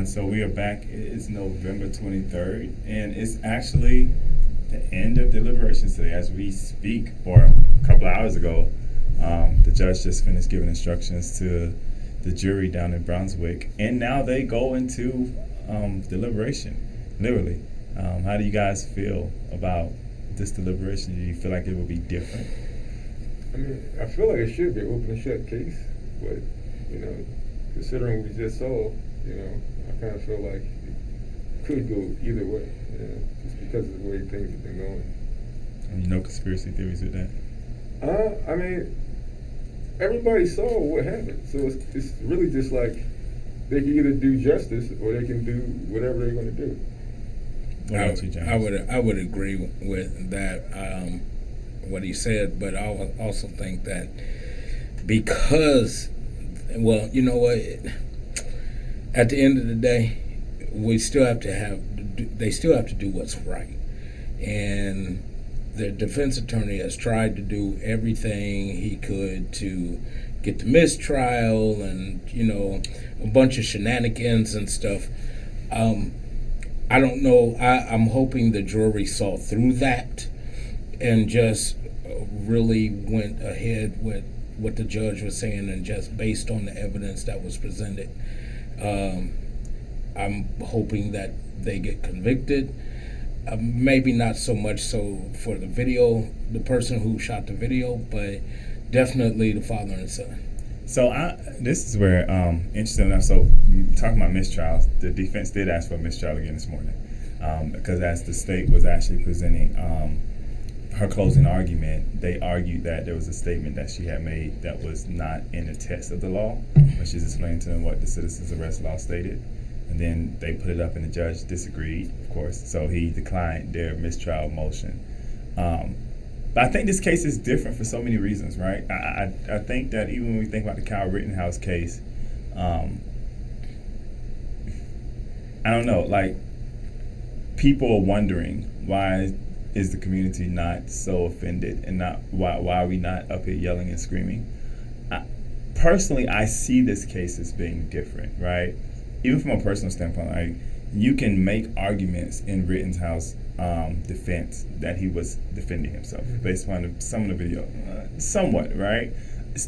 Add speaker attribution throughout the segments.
Speaker 1: everyone. So we are back. It's November 23rd, and it's actually the end of deliberations today as we speak, or a couple of hours ago. The judge just finished giving instructions to the jury down in Brunswick, and now they go into deliberation, literally. How do you guys feel about this deliberation? Do you feel like it will be different?
Speaker 2: I mean, I feel like it should be an open and shut case, but, considering what we just saw, I kind of feel like it could go either way, just because of the way things have been going.
Speaker 1: No conspiracy theories with that?
Speaker 2: I mean, everybody saw what happened, so it's really just like they can either do justice or they can do whatever they're going to do.
Speaker 1: What about you, James?
Speaker 3: I would agree with that, what he said, but I would also think that because, well, you know what, at the end of the day, they still have to do what's right, and the defense attorney has tried to do everything he could to get the mistrial and, a bunch of shenanigans and stuff. I don't know. I'm hoping the jury saw through that and just really went ahead with what the judge was saying, and just based on the evidence that was presented. I'm hoping that they get convicted. Maybe not so much so for the person who shot the video, but definitely the father and son.
Speaker 1: So this is where, interesting enough, so talking about mistrials, the defense did ask for a mistrial again this morning, because as the state was actually presenting her closing argument, they argued that there was a statement that she had made that was not in the text of the law, when she's explaining to them what the citizen's arrest law stated. And then they put it up and the judge disagreed, of course, so he declined their mistrial motion. But I think this case is different for so many reasons, right? I think that even when we think about the Kyle Rittenhouse case, I don't know, like, people are wondering, why is the community not so offended, and not why are we not up here yelling and screaming? Personally, I see this case as being different, right? Even from a personal standpoint, like, you can make arguments in Rittenhouse defense that he was defending himself based upon some of the video, somewhat, right?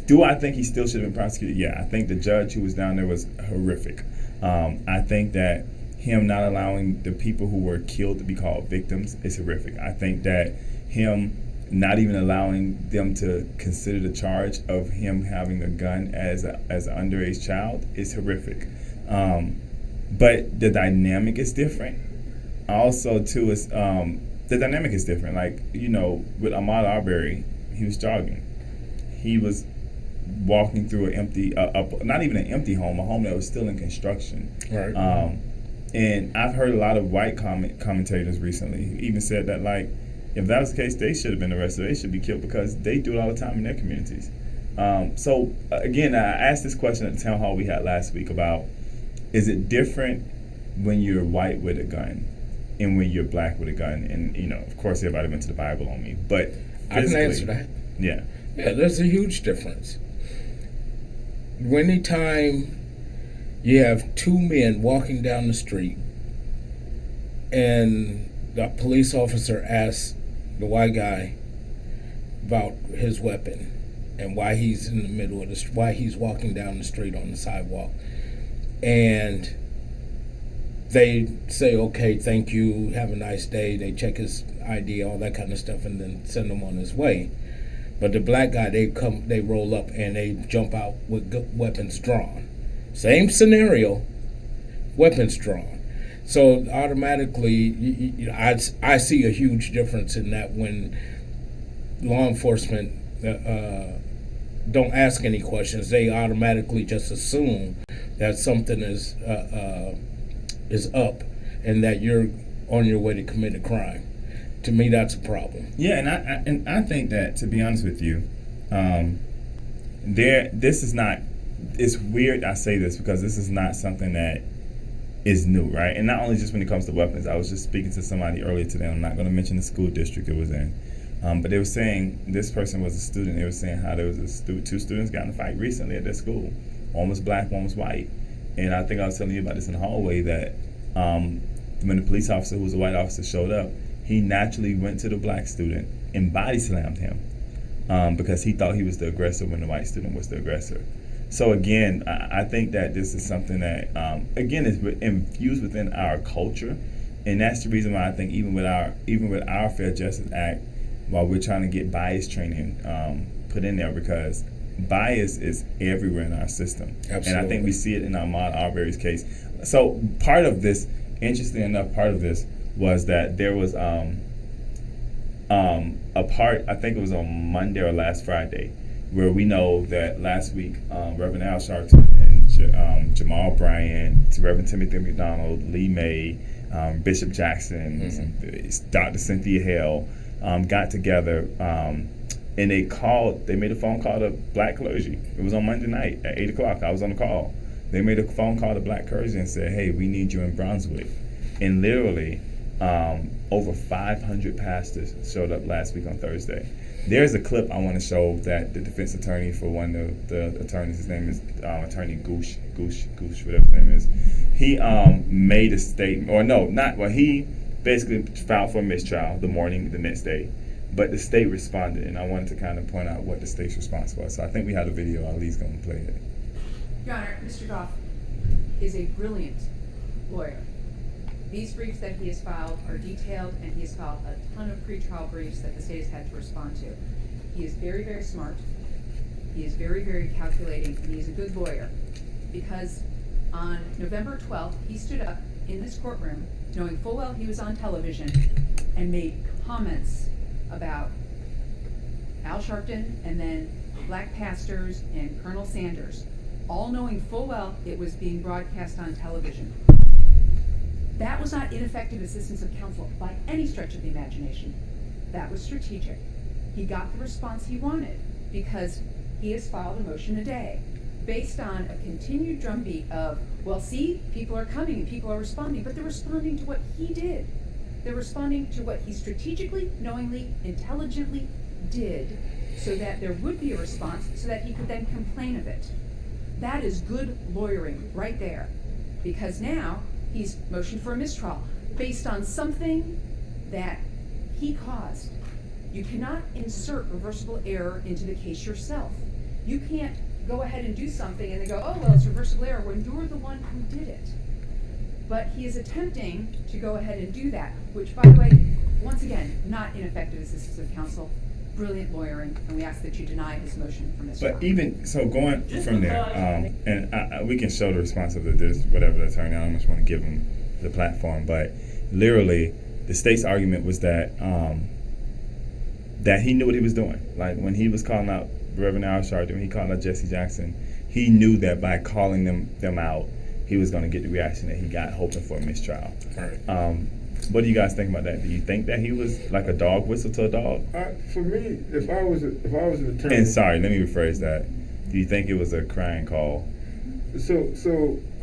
Speaker 1: Do I think he still should have been prosecuted? Yeah, I think the judge who was down there was horrific. I think that him not allowing the people who were killed to be called victims is horrific. I think that him not even allowing them to consider the charge of him having a gun as an underage child is horrific. But the dynamic is different. Also, too, is the dynamic is different. Like, with Ahmaud Arbery, he was jogging. He was walking through an empty, not even an empty home, a home that was still in construction.
Speaker 3: Right.
Speaker 1: And I've heard a lot of white commentators recently who even said that, like, if that was the case, they should have been arrested. They should be killed because they do it all the time in their communities. So, again, I asked this question at the town hall we had last week about, is it different when you're white with a gun and when you're black with a gun? And, of course, everybody went to the Bible on me. But
Speaker 3: I can answer that.
Speaker 1: Yeah.
Speaker 3: Yeah, there's a huge difference. Anytime you have two men walking down the street and the police officer asks the white guy about his weapon and why he's in the middle of why he's walking down the street on the sidewalk, and they say, okay, thank you, have a nice day, they check his ID, all that kind of stuff, and then send him on his way. But the black guy, they roll up and they jump out with weapons drawn. Same scenario, weapons drawn. So automatically, I see a huge difference in that when law enforcement don't ask any questions. They automatically just assume that something is up and that you're on your way to commit a crime. To me, that's a problem.
Speaker 1: Yeah, and I think that, to be honest with you, this is not. It's weird I say this because this is not something that is new, right? And not only just when it comes to weapons. I was just speaking to somebody earlier today. I'm not going to mention the school district it was in, but they were saying this person was a student. They were saying how there was two students got in a fight recently at their school. One was black, one was white, And I think I was telling you about this in the hallway that when the police officer, who was a white officer, showed up, he naturally went to the black student and body slammed him because he thought he was the aggressor when the white student was the aggressor. So again, I think that this is something that, again, is infused within our culture. And that's the reason why I think even with our Fair Justice Act, while we're trying to get bias training put in there, because bias is everywhere in our system.
Speaker 3: Absolutely.
Speaker 1: And I think we see it in Ahmaud Arbery's case. So part of this, interesting enough, part of this was that there was a part, I think it was on Monday or last Friday, where we know that last week Reverend Al Sharpton and Jamal Bryant, Reverend Timothy McDonald, Lee May, Bishop Jackson, Dr. Cynthia Hale got together and they made a phone call to black clergy. It was on Monday night at 8 o'clock. I was on the call. They made a phone call to black clergy and said, hey, we need you in Brunswick. And literally over 500 pastors showed up last week on Thursday. There's a clip I want to show that the defense attorney for one of the attorneys, his name is Attorney Goosh, whatever his name is. He made a statement, or no, not, well, he basically filed for a mistrial the next day. But the state responded, and I wanted to kind of point out what the state's response was. So I think we have a video. Ali's going to play it.
Speaker 4: Your Honor, Mr. Goff is a brilliant lawyer. These briefs that he has filed are detailed, and he has filed a ton of pretrial briefs that the state has had to respond to. He is very, very smart. He is very, very calculating, and he's a good lawyer. Because on November 12th, he stood up in this courtroom, knowing full well he was on television, and made comments about Al Sharpton and then black pastors and Colonel Sanders, all knowing full well it was being broadcast on television. That was not ineffective assistance of counsel by any stretch of the imagination. That was strategic. He got the response he wanted because he has filed a motion a day based on a continued drumbeat of, well, see, people are coming and people are responding, but they're responding to what he did. They're responding to what he strategically, knowingly, intelligently did so that there would be a response so that he could then complain of it. That is good lawyering right there, because now he's motioned for a mistrial based on something that he caused. You cannot insert reversible error into the case yourself. You can't go ahead and do something and then go, oh, well, it's reversible error when you're the one who did it. But he is attempting to go ahead and do that, which, by the way, once again, not ineffective assistance of counsel, brilliant lawyering, and we ask that you deny his motion for mistrial.
Speaker 1: But even so, going from there, and we can show the response of this, whatever the attorney. I don't much want to give him the platform, but literally, the state's argument was that that he knew what he was doing. Like when he was calling out Reverend Al Sharpton, when he called out Jesse Jackson, he knew that by calling them out, he was going to get the reaction that he got, hoping for a mistrial.
Speaker 3: Right.
Speaker 1: What do you guys think about that? Do you think that he was like a dog whistle to a dog?
Speaker 2: For me, if I was an attorney.
Speaker 1: And sorry, let me rephrase that. Do you think it was a crying call?
Speaker 2: So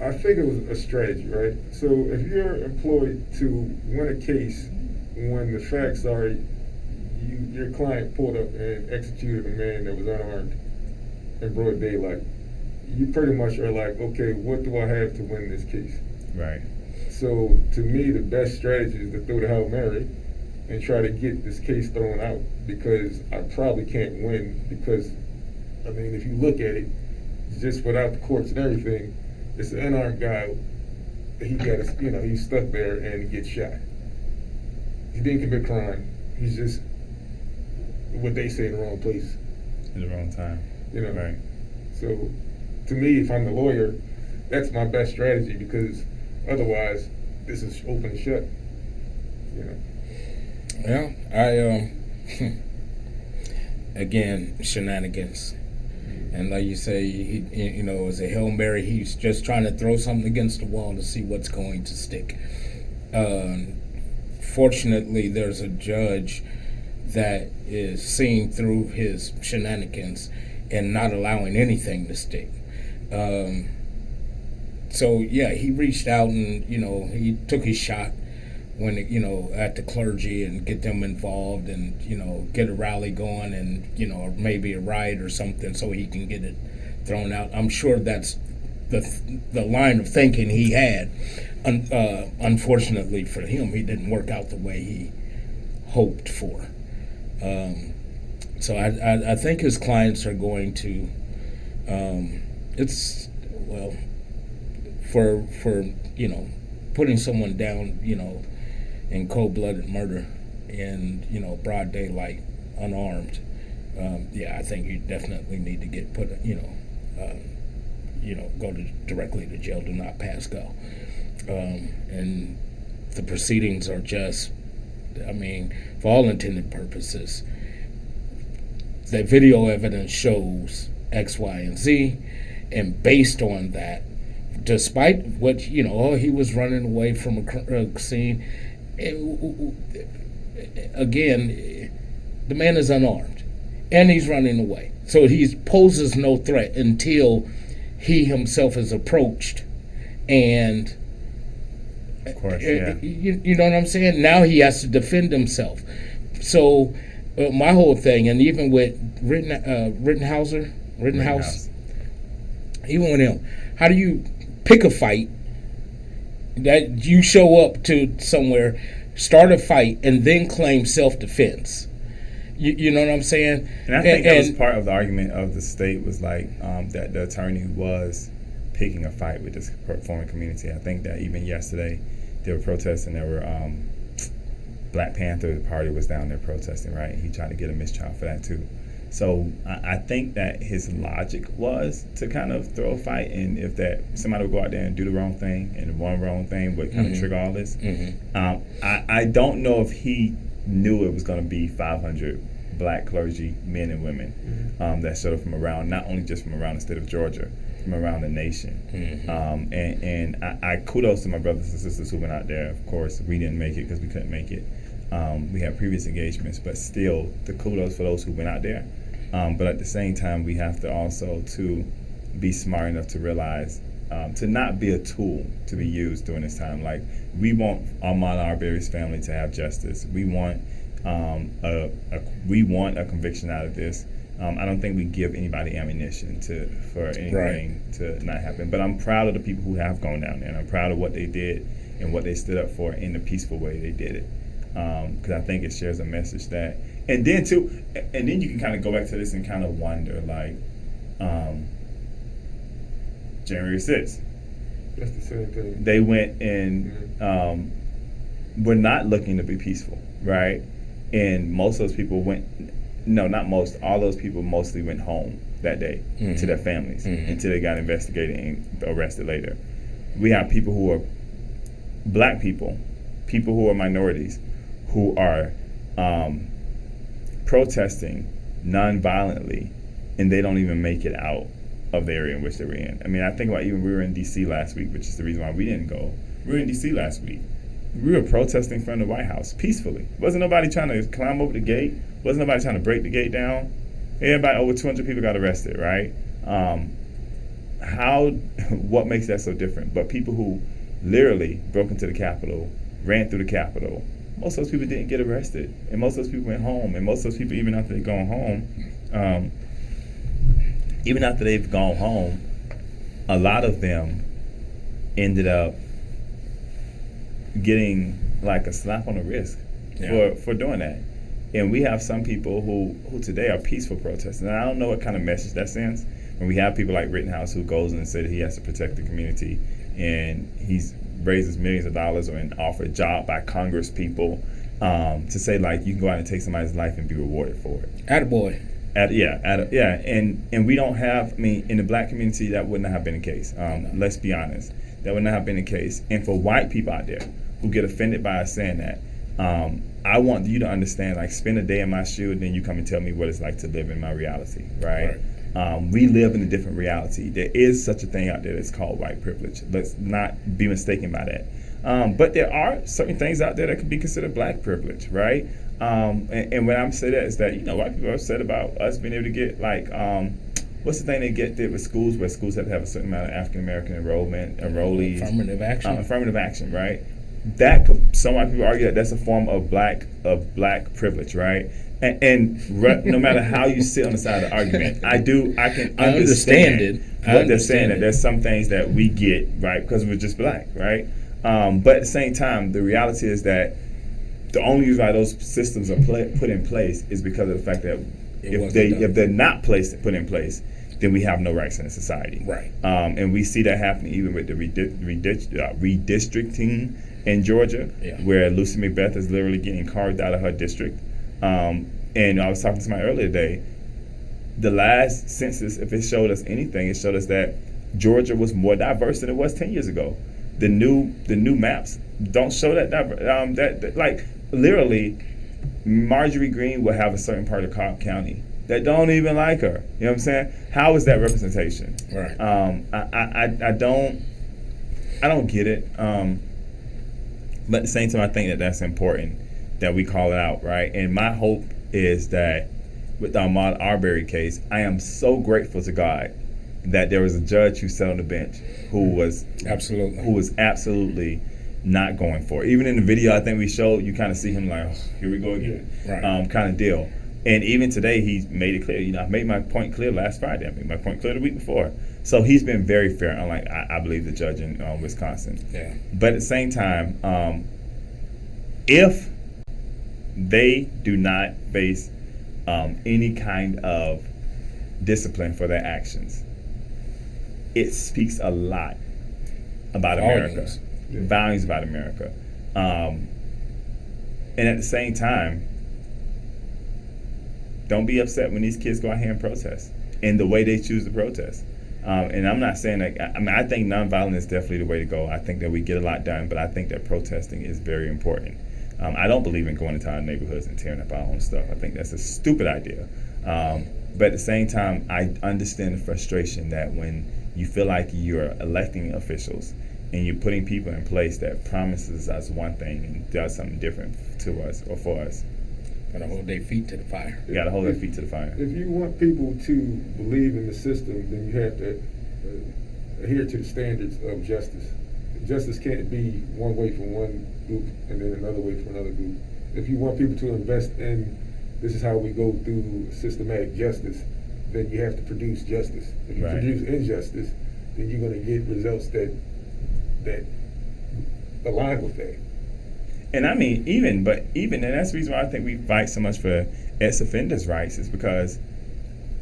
Speaker 2: I think it was a strategy, right? So if you're employed to win a case when the facts are your client pulled up and executed a man that was unarmed in broad daylight, you pretty much are like, okay, what do I have to win this case?
Speaker 1: Right.
Speaker 2: So to me, the best strategy is to throw the Hail Mary and try to get this case thrown out, because I probably can't win, because, I mean, if you look at it, just without the courts and everything, it's an unarmed guy. He got his, he's stuck there and he gets shot. He didn't commit crime. He's just, what they say, in the wrong place.
Speaker 1: In the wrong time. Right.
Speaker 2: So to me, if I'm the lawyer, that's my best strategy, because otherwise, this is open and shut.
Speaker 3: Yeah, again, shenanigans. And like you say, it was a Hail Mary. He's just trying to throw something against the wall to see what's going to stick. Fortunately, there's a judge that is seeing through his shenanigans and not allowing anything to stick. So yeah, he reached out and he took his shot when at the clergy and get them involved and get a rally going and maybe a riot or something so he can get it thrown out. I'm sure that's the line of thinking he had. Unfortunately for him, he didn't work out the way he hoped for. So I think his clients are going to. It's well for putting someone down in cold-blooded murder in broad daylight, unarmed. I think you definitely need to get put go directly to jail. Do not pass go. And the proceedings are just, for all intended purposes, the video evidence shows X, Y, and Z, and based on that, despite what he was running away from a scene. Again, the man is unarmed, and he's running away, so he poses no threat until he himself is approached, and
Speaker 1: of course, yeah.
Speaker 3: You know what I'm saying? Now he has to defend himself. So my whole thing, and even with Rittenhouse, even with him, how do you pick a fight that you show up to somewhere, start a fight, and then claim self-defense? You know what I'm saying?
Speaker 1: And I think that was part of the argument of the state was like that the attorney was picking a fight with this performing community. I think that even yesterday they were protesting. There were Black Panther Party was down there protesting, right? He tried to get a mistrial for that too. So I think that his logic was to kind of throw a fight, and if that somebody would go out there and do the wrong thing, and the one wrong thing would kind of trigger all this. I don't know if he knew it was going to be 500 Black clergy, men and women, that showed up from around, not only just from around the state of Georgia, from around the nation. And I kudos to my brothers and sisters who went out there. Of course, we didn't make it because we couldn't make it. We had previous engagements, but still, the kudos for those who went out there. But at the same time, we have to also to be smart enough to realize to not be a tool to be used during this time. Like, we want Ahmaud Arbery's family to have justice. We want a conviction out of this. I don't think we give anybody ammunition for anything to not happen. But I'm proud of the people who have gone down there, and I'm proud of what they did and what they stood up for in the peaceful way they did it. Because I think it shares a message that, and then you can kind of go back to this and kind of wonder, like, January 6th.
Speaker 2: That's the same thing.
Speaker 1: They went and were not looking to be peaceful, right? And most of those people all those people mostly went home that day to their families until they got investigated and arrested later. We have people who are Black people who are minorities, who are protesting non-violently, and they don't even make it out of the area in which they were in. I mean, I think about even we were in D.C. last week, which is the reason why we didn't go. We were in D.C. last week. We were protesting in front of the White House peacefully. Wasn't nobody trying to climb over the gate. Wasn't nobody trying to break the gate down. Everybody, over 200 people got arrested, right? What makes that so different? But people who literally broke into the Capitol, ran through the Capitol, most of those people didn't get arrested. And most of those people went home. And most of those people, even after they've gone home, a lot of them ended up getting like a slap on the wrist for doing that. And we have some people who today are peaceful protesters. And I don't know what kind of message that sends when we have people like Rittenhouse who goes in and says he has to protect the community, and he's raises millions of dollars or offered a job by Congress people to say, like, you can go out and take somebody's life and be rewarded for it.
Speaker 3: Attaboy.
Speaker 1: And we don't have, in the Black community, that would not have been the case. Let's be honest. That would not have been the case. And for white people out there who get offended by us saying that, I want you to understand, like, spend a day in my shoe and then you come and tell me what it's like to live in my reality, right? We live in a different reality. There is such a thing out there that's called white privilege. Let's not be mistaken by that. But there are certain things out there that could be considered Black privilege, right? And when I'm saying that is that, white people are upset about us being able to get, like, what's the thing they get there with schools, where schools have to have a certain amount of African American enrollment, enrollees?
Speaker 3: Affirmative action.
Speaker 1: Affirmative action, right? some white people argue that that's a form of black privilege, right? No matter how you sit on the side of the argument, I can understand
Speaker 3: it.
Speaker 1: What they're saying, that there's some things that we get, right, because we're just black, right? But at the same time, the reality is that the only reason why those systems are put in place is because of the fact that if they're not put in place, then we have no rights in a society.
Speaker 3: Right. And
Speaker 1: we see that happening even with the redistricting in Georgia, where Lucy McBeth is literally getting carved out of her district. And I was talking to somebody earlier today. The last census, if it showed us anything, it showed us that Georgia was more diverse than it was 10 years ago. The new maps don't show that that like literally Marjorie Greene will have a certain part of Cobb County that don't even like her. You know what I'm saying? How is that representation?
Speaker 3: Right.
Speaker 1: I don't get it. But at the same time, I think that that's important that we call it out, right? And my hope is that with the Ahmaud Arbery case, I am so grateful to God that there was a judge who sat on the bench who was absolutely not going for it. Even in the video I think we showed, you kind of see him like, oh, here we go again,
Speaker 3: right.
Speaker 1: Kind of deal. And even today, he's made it clear. You know, I made my point clear last Friday. I made my point clear the week before. So he's been very fair, unlike I believe the judge in Wisconsin.
Speaker 3: Yeah.
Speaker 1: But at the same time, if they do not face any kind of discipline for their actions, it speaks a lot about America, volumes about America. And at the same time, don't be upset when these kids go out here and protest in the way they choose to protest. And I'm not saying that, I mean, I think nonviolent is definitely the way to go. I think that we get a lot done, but I think that protesting is very important. I don't believe in going into our neighborhoods and tearing up our own stuff. I think that's a stupid idea. But at the same time, I understand the frustration that when you feel like you're electing officials and you're putting people in place that promises us one thing and does something different to us or for us.
Speaker 3: Gotta hold their feet to the fire.
Speaker 1: You gotta hold their feet to the fire.
Speaker 2: If you want people to believe in the system, then you have to adhere to the standards of justice. Justice can't be one way for one group and then another way for another group. If you want people to invest in this is how we go through systematic justice, then you have to produce justice. If you produce injustice, then you're going to get results that align with that.
Speaker 1: And I mean, and that's the reason why I think we fight so much for ex-offenders' rights is because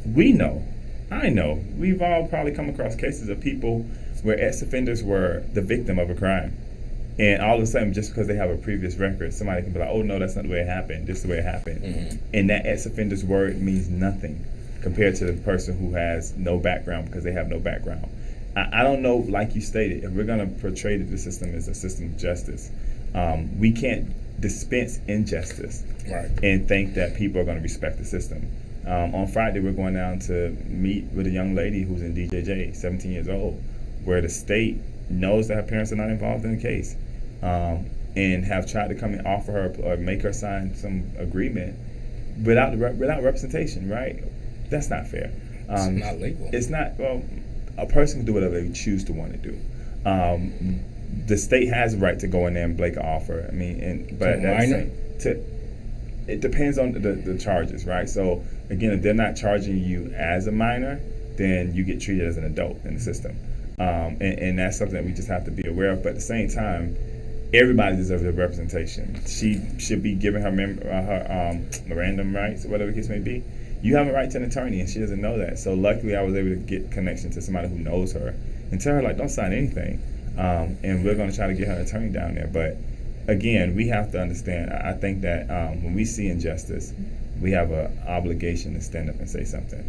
Speaker 1: I know, we've all probably come across cases of people where ex-offenders were the victim of a crime. And all of a sudden, just because they have a previous record, somebody can be like, oh, no, that's not the way it happened. This is the way it happened. Mm-hmm. And that ex-offender's word means nothing compared to the person who has no background because they have no background. I don't know, like you stated, if we're going to portray the system as a system of justice, we can't dispense injustice and think that people are going to respect the system. On Friday, we're going down to meet with a young lady who's in DJJ, 17 years old, where the state knows that her parents are not involved in the case and have tried to come and offer her or make her sign some agreement without representation, right? That's not fair.
Speaker 3: It's not legal.
Speaker 1: It's not, well, a person can do whatever they choose to want to do. The state has a right to go in there and make an offer. I mean, it depends on the charges, right? So again, if they're not charging you as a minor, then you get treated as an adult in the system, and that's something that we just have to be aware of. But at the same time, everybody deserves a representation. She should be given her Miranda rights or whatever the case may be. You have a right to an attorney, and she doesn't know that. So luckily, I was able to get connection to somebody who knows her and tell her, like, don't sign anything. And we're going to try to get her attorney down there. But again, we have to understand. I think that when we see injustice, we have an obligation to stand up and say something.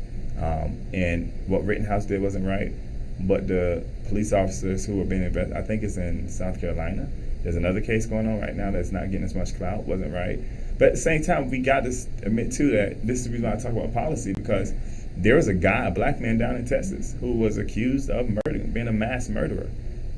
Speaker 1: And what Rittenhouse did wasn't right. But the police officers who were being investigated, I think it's in South Carolina. There's another case going on right now that's not getting as much clout. Wasn't right. But at the same time, we got to admit, too, that this is the reason why I talk about policy, because there was a black man down in Texas, who was accused of being a mass murderer.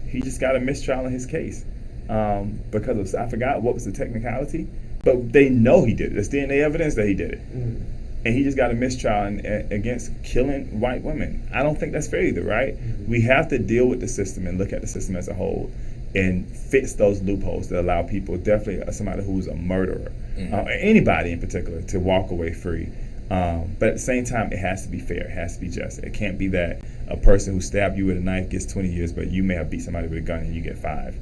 Speaker 1: He just got a mistrial in his case because of, I forgot what was the technicality, but they know he did it. There's DNA evidence that he did it. Mm. And he just got a mistrial against killing white women. I don't think that's fair either, right? Mm-hmm. We have to deal with the system and look at the system as a whole. and fix those loopholes that allow people, definitely somebody who's a murderer,
Speaker 3: Mm-hmm.
Speaker 1: anybody in particular, to walk away free. But at the same time, it has to be fair. It has to be just. It can't be that a person who stabbed you with a knife gets 20 years, but you may have beat somebody with a gun and you get 5.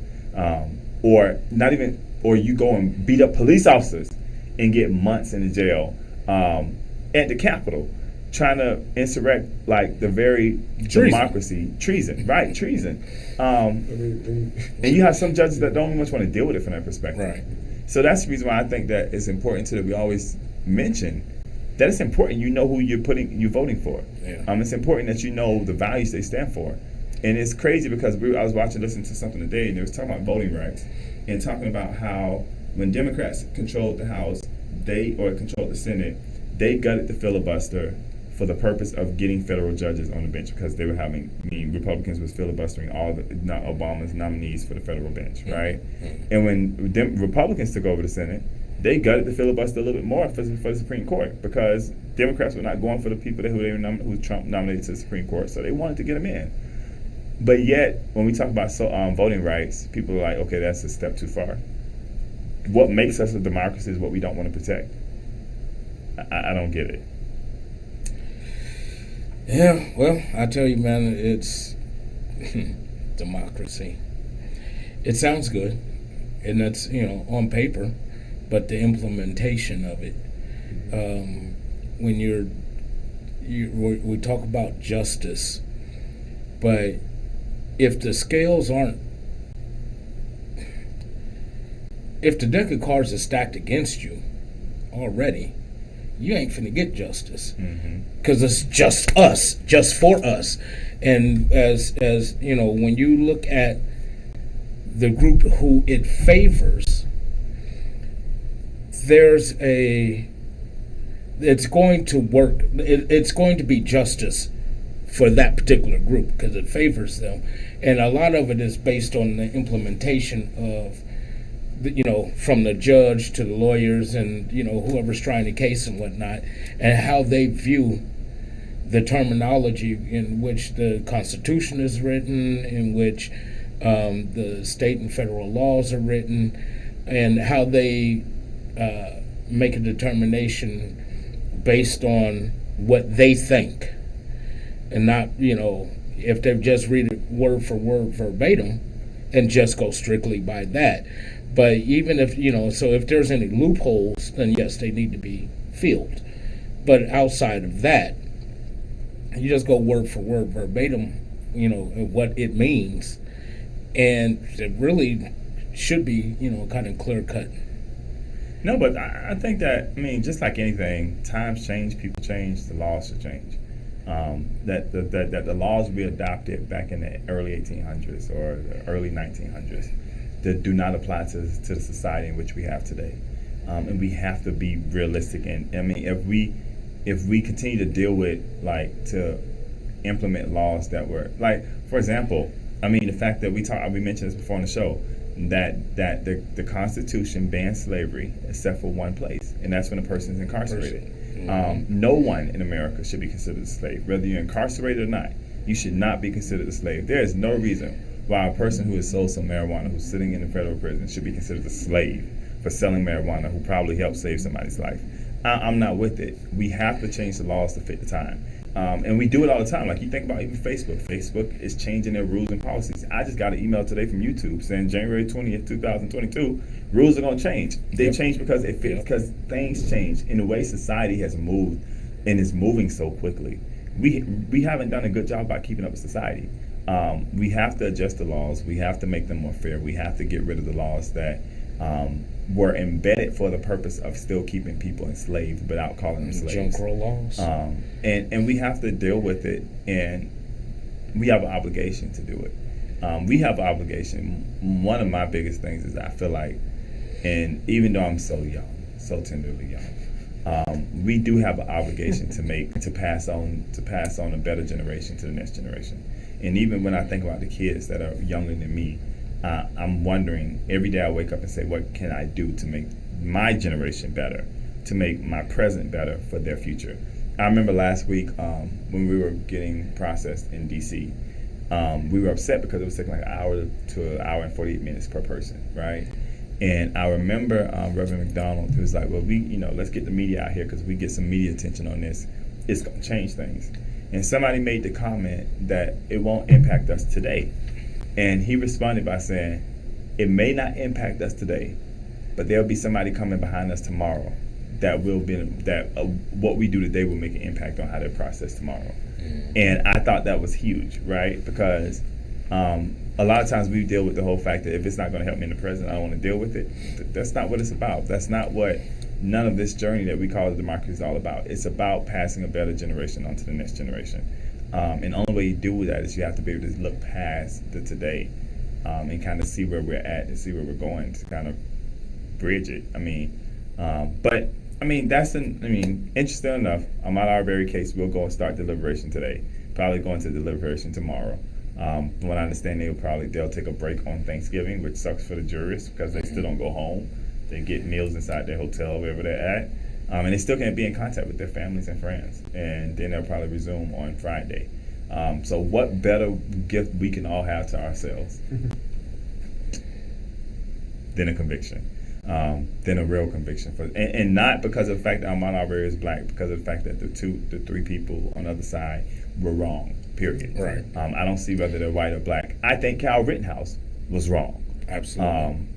Speaker 1: Or not even, or you go and beat up police officers and get months in the jail at the Capitol, trying to insurrect like the very democracy. Treason, right? Treason. And you have some judges that don't much want to deal with it from that perspective.
Speaker 3: Right.
Speaker 1: So that's the reason why I think that it's important too that we always mention that it's important you know who you're voting for.
Speaker 3: Yeah.
Speaker 1: It's important that you know the values they stand for. And it's crazy because I was listening to something today, and they was talking about voting rights and talking about how when Democrats controlled the House, controlled the Senate, they gutted the filibuster for the purpose of getting federal judges on the bench because they were Republicans was filibustering all Obama's nominees for the federal bench, right? Mm-hmm. And when Republicans took over the Senate, they gutted the filibuster a little bit more for the Supreme Court because Democrats were not going for the people who Trump nominated to the Supreme Court, so they wanted to get them in. But yet, when we talk about voting rights, people are like, okay, that's a step too far. What makes us a democracy is what we don't want to protect. I don't get it.
Speaker 3: Yeah, well, I tell you, man, it's democracy. It sounds good, and that's, on paper, but the implementation of it, when we talk about justice, but if the scales aren't, if the deck of cards is stacked against you already, you ain't finna get justice, because it's just us, just for us. And as when you look at the group who it favors, it's going to work. It's going to be justice for that particular group because it favors them, and a lot of it is based on the implementation of, from the judge to the lawyers and whoever's trying the case and whatnot, and how they view the terminology in which the Constitution is written, in which the state and federal laws are written, and how they make a determination based on what they think, and not, if they just read it word for word verbatim and just go strictly by that. But even if, so if there's any loopholes, then yes, they need to be filled. But outside of that, you just go word for word verbatim, what it means. And it really should be, kind of clear cut.
Speaker 1: No, but I think that, just like anything, times change, people change, the laws should change. That the laws we adopted back in the early 1800s or the early 1900s that do not apply to the society in which we have today. And we have to be realistic. And if we continue to deal with, to implement laws that were, for example, the fact that we mentioned this before on the show, that the Constitution bans slavery except for one place, and that's when a person is incarcerated. No one in America should be considered a slave. Whether you're incarcerated or not, you should not be considered a slave. There is no reason why a person who has sold some marijuana, who's sitting in a federal prison, should be considered a slave for selling marijuana, who probably helped save somebody's life. I'm not with it. We have to change the laws to fit the time. And we do it all the time. Like you think about even Facebook. Facebook is changing their rules and policies. I just got an email today from YouTube saying January 20th, 2022, rules are going to change. They change because it fits, because things change in the way society has moved and is moving so quickly. We haven't done a good job by keeping up with society. We have to adjust the laws. We have to make them more fair. We have to get rid of the laws that were embedded for the purpose of still keeping people enslaved without calling them slaves.
Speaker 3: Jim Crow laws.
Speaker 1: And we have to deal with it, and we have an obligation to do it. We have an obligation. One of my biggest things is I feel like, and even though I'm so young, so tenderly young, we do have an obligation to pass on a better generation to the next generation. And even when I think about the kids that are younger than me, I'm wondering every day I wake up and say, what can I do to make my generation better, to make my present better for their future? I remember last week when we were getting processed in D.C., we were upset because it was taking like an hour to an hour and 48 minutes per person, right? And I remember Reverend McDonald, who was like, well, let's get the media out here because we get some media attention on this. It's going to change things. And somebody made the comment that it won't impact us today. And he responded by saying, it may not impact us today, but there'll be somebody coming behind us tomorrow that what we do today will make an impact on how they process tomorrow. And I thought that was huge, right? Because a lot of times we deal with the whole fact that if it's not going to help me in the present, I don't want to deal with it. That's not what it's about. That's not what none of this journey that we call the democracy is all about. It's about passing a better generation on to the next generation. And the only way you do that is you have to be able to look past the today and kind of see where we're at and see where we're going to kind of bridge it. Interesting enough, Ahmaud Arbery case will go and start deliberation today. Probably going to deliberation tomorrow. From what I understand, they'll take a break on Thanksgiving, which sucks for the jurists because they still don't go home. They get meals inside their hotel, wherever they're at. And they still can't be in contact with their families and friends. And then they'll probably resume on Friday. So what better gift we can all have to ourselves than a conviction, than a real conviction. And not because of the fact that Ahmaud Arbery is black, because of the fact that the three people on the other side were wrong, period.
Speaker 3: Right.
Speaker 1: I don't see whether they're white or black. I think Kyle Rittenhouse was wrong.
Speaker 3: Absolutely.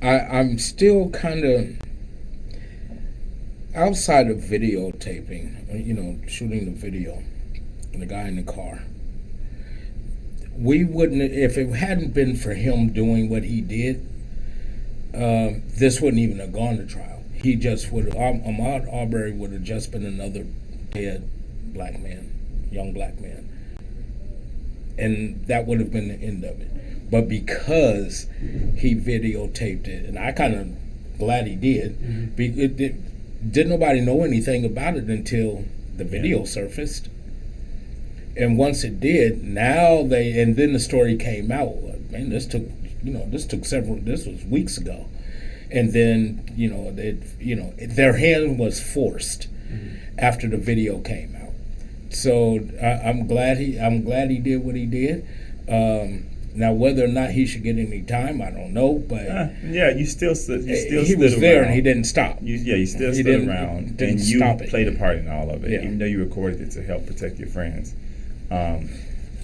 Speaker 3: I'm still kind of outside of videotaping, shooting the video, and the guy in the car. We wouldn't, if it hadn't been for him doing what he did, this wouldn't even have gone to trial. He just would have, Ahmaud Arbery would have just been another dead black man, young black man. And that would have been the end of it. But because he videotaped it, and I kind of glad he did, didn't nobody know anything about it until the video surfaced. And once it did, and then the story came out. Man, this was weeks ago. And then, their hand was forced after the video came out. So I'm glad he did what he did. Now, whether or not he should get any time, I don't know. But
Speaker 1: you still
Speaker 3: he was there and he didn't stop.
Speaker 1: You still stood around and you played a part in all of it, even though you recorded it to help protect your friends.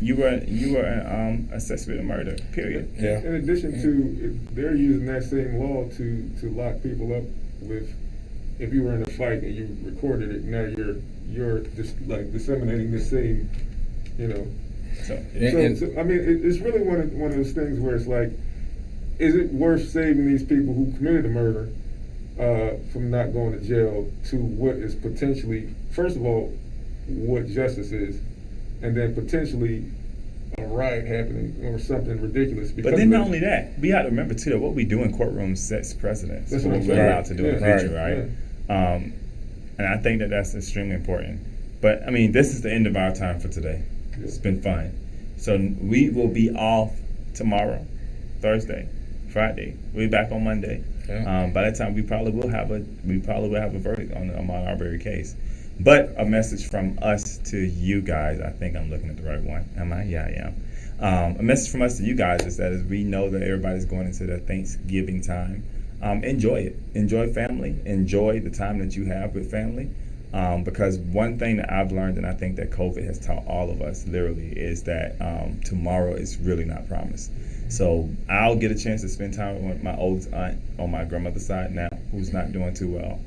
Speaker 1: You were an accessory to murder. Period.
Speaker 3: Yeah.
Speaker 2: In addition to, they're using that same law to lock people up with. If you were in a fight and you recorded it, now you're just like disseminating the same, So it's really one of those things where it's like, is it worth saving these people who committed a murder from not going to jail to what is potentially, first of all, what justice is, and then potentially a riot happening or something ridiculous?
Speaker 1: But then not only that, we have to remember too that what we do in courtrooms sets precedents.
Speaker 2: That's
Speaker 1: what
Speaker 2: what I'm
Speaker 1: we're
Speaker 2: saying.
Speaker 1: allowed to do in the future, right?
Speaker 2: Yeah.
Speaker 1: And I think that's extremely important. But this is the end of our time for today.
Speaker 2: Yeah.
Speaker 1: It's been fun. So we will be off tomorrow, Thursday, Friday. We'll be back on Monday.
Speaker 3: Yeah.
Speaker 1: By that time, we probably will have a verdict on the Ahmaud Arbery case. But a message from us to you guys. I think I'm looking at the right one. Am I? Yeah, I am. A message from us to you guys is that as we know that everybody's going into their Thanksgiving time, enjoy it. Enjoy family. Enjoy the time that you have with family. Because one thing that I've learned, and I think that COVID has taught all of us, literally, is that tomorrow is really not promised. So I'll get a chance to spend time with my oldest aunt on my grandmother's side now, who's not doing too well.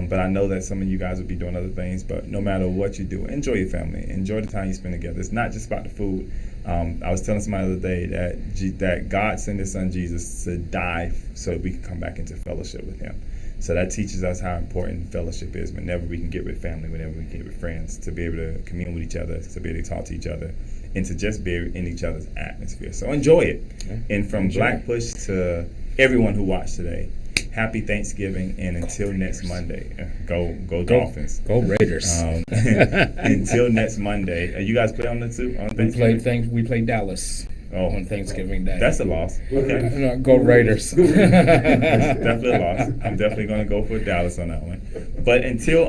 Speaker 1: But I know that some of you guys will be doing other things. But no matter what you do, enjoy your family. Enjoy the time you spend together. It's not just about the food. I was telling somebody the other day that God sent His Son Jesus to die so that we can come back into fellowship with Him. So that teaches us how important fellowship is whenever we can get with family, whenever we can get with friends, to be able to commune with each other, to be able to talk to each other, and to just be in each other's atmosphere. So enjoy it. Yeah. And from Black Push to everyone who watched today, happy Thanksgiving, and until next Monday, go Dolphins.
Speaker 3: Go Raiders.
Speaker 1: Until next Monday. You guys play on the two? On Thanksgiving?
Speaker 3: We played Dallas. on Thanksgiving Day.
Speaker 1: That's a loss. Okay.
Speaker 3: No, go Raiders.
Speaker 1: That's definitely a loss. I'm definitely going to go for Dallas on that one. But until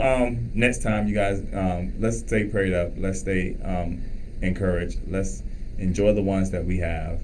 Speaker 1: next time, you guys, let's stay prayed up. Let's stay encouraged. Let's enjoy the ones that we have,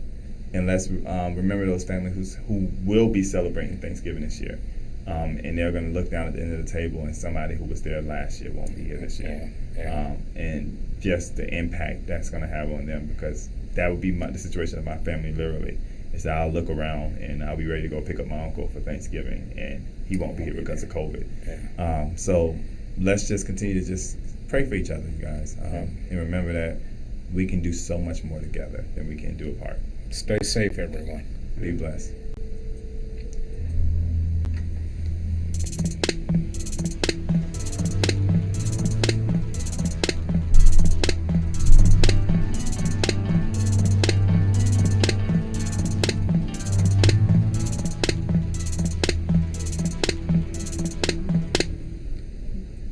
Speaker 1: and let's remember those families who will be celebrating Thanksgiving this year. And they're going to look down at the end of the table, and somebody who was there last year won't be here this year.
Speaker 3: Yeah.
Speaker 1: And just the impact that's going to have on them, because that would be the situation of my family, literally, is that I'll look around and I'll be ready to go pick up my uncle for Thanksgiving, and he won't be here because of COVID.
Speaker 3: Yeah.
Speaker 1: So let's just continue to just pray for each other, you guys, and remember that we can do so much more together than we can do apart.
Speaker 3: Stay safe, everyone.
Speaker 1: Be blessed.